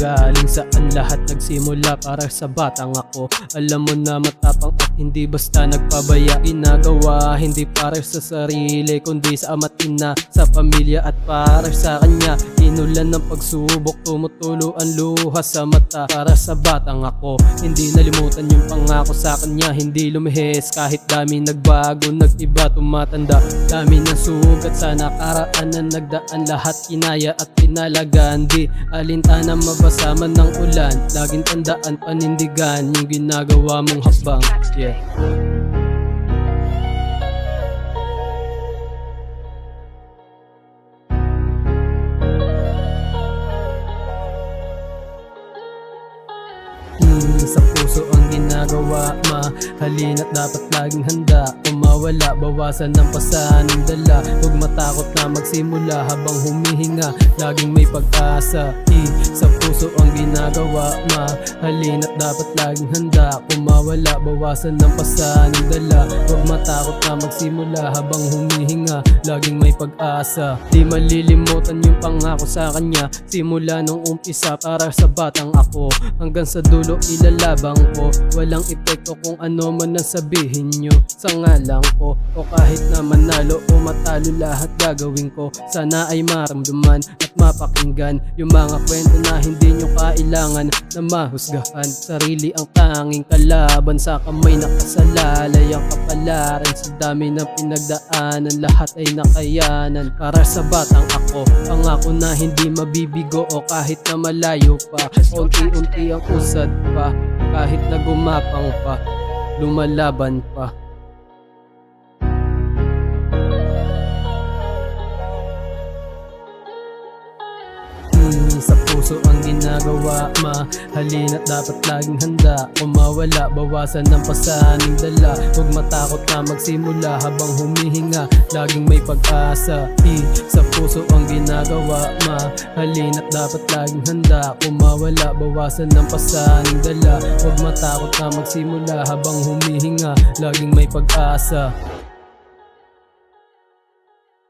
galing saan lahat nagsimula para sa batang ako. Alam mo na matapang at hindi basta nagpabaya. Ginagawa hindi para sa sarili kundi sa ama't ina, sa pamilya at para sa kanya. Inulan ng pagsubok, tumutulo ang luha sa mata para sa batang ako. Hindi nalimutan yung pangako sa kanya, hindi lumihis kahit dami nagbago, nag-iba, tumatanda. Dami ng sugat sa nakaraan na nagdaan, lahat kinaya at pinalagan. Di alintana mabasa man ng ulan, laging tandaan, panindigan yung ginagawa mong hakbang. Yeah. Sa puso ang ginagawa, mahalina't dapat laging handa. Kung mawala, bawasan ng pasaning dala. Huwag matakot na magsimula habang humihinga, laging may pag-asa. Sa puso ang ginagawa, mahalina't dapat laging handa. Kung mawala, bawasan ng pasaning dala. Huwag matakot na magsimula habang humihinga, laging may pag-asa. Di malilimutan yung pangako sa kanya, simula nung umpisa para sa batang ako. Hanggang sa dulo ilalabang ko, walang epekto kung ano man ang sabihin nyo sa ngalang ko. O kahit na manalo o matalo, lahat gagawin ko. Sana ay maramdaman at mapakinggan yung mga kwento na hindi nyo kailangan na mahusgahan. Sarili ang tanging kalaban, sa kamay nakasalalay ang kapalaran. Sa dami ng pinagdaanan, lahat ay nakayanan. Para sa batang ako, pangako na hindi mabibigo o kahit na malayo pa. Unti-unti ang usad pa, kahit na gumapang pa, lumalaban pa. Sa puso ang ginagawa, mahalina't dapat laging handa. Kung mawala, bawasan ng pasaning dala. Huwag matakot na magsimula habang humihinga, laging may pag-asa. Sa puso ang ginagawa, mahalina't dapat laging handa. Kung mawala, bawasan ng pasaning dala. Huwag matakot na magsimula habang humihinga, laging may pag-asa.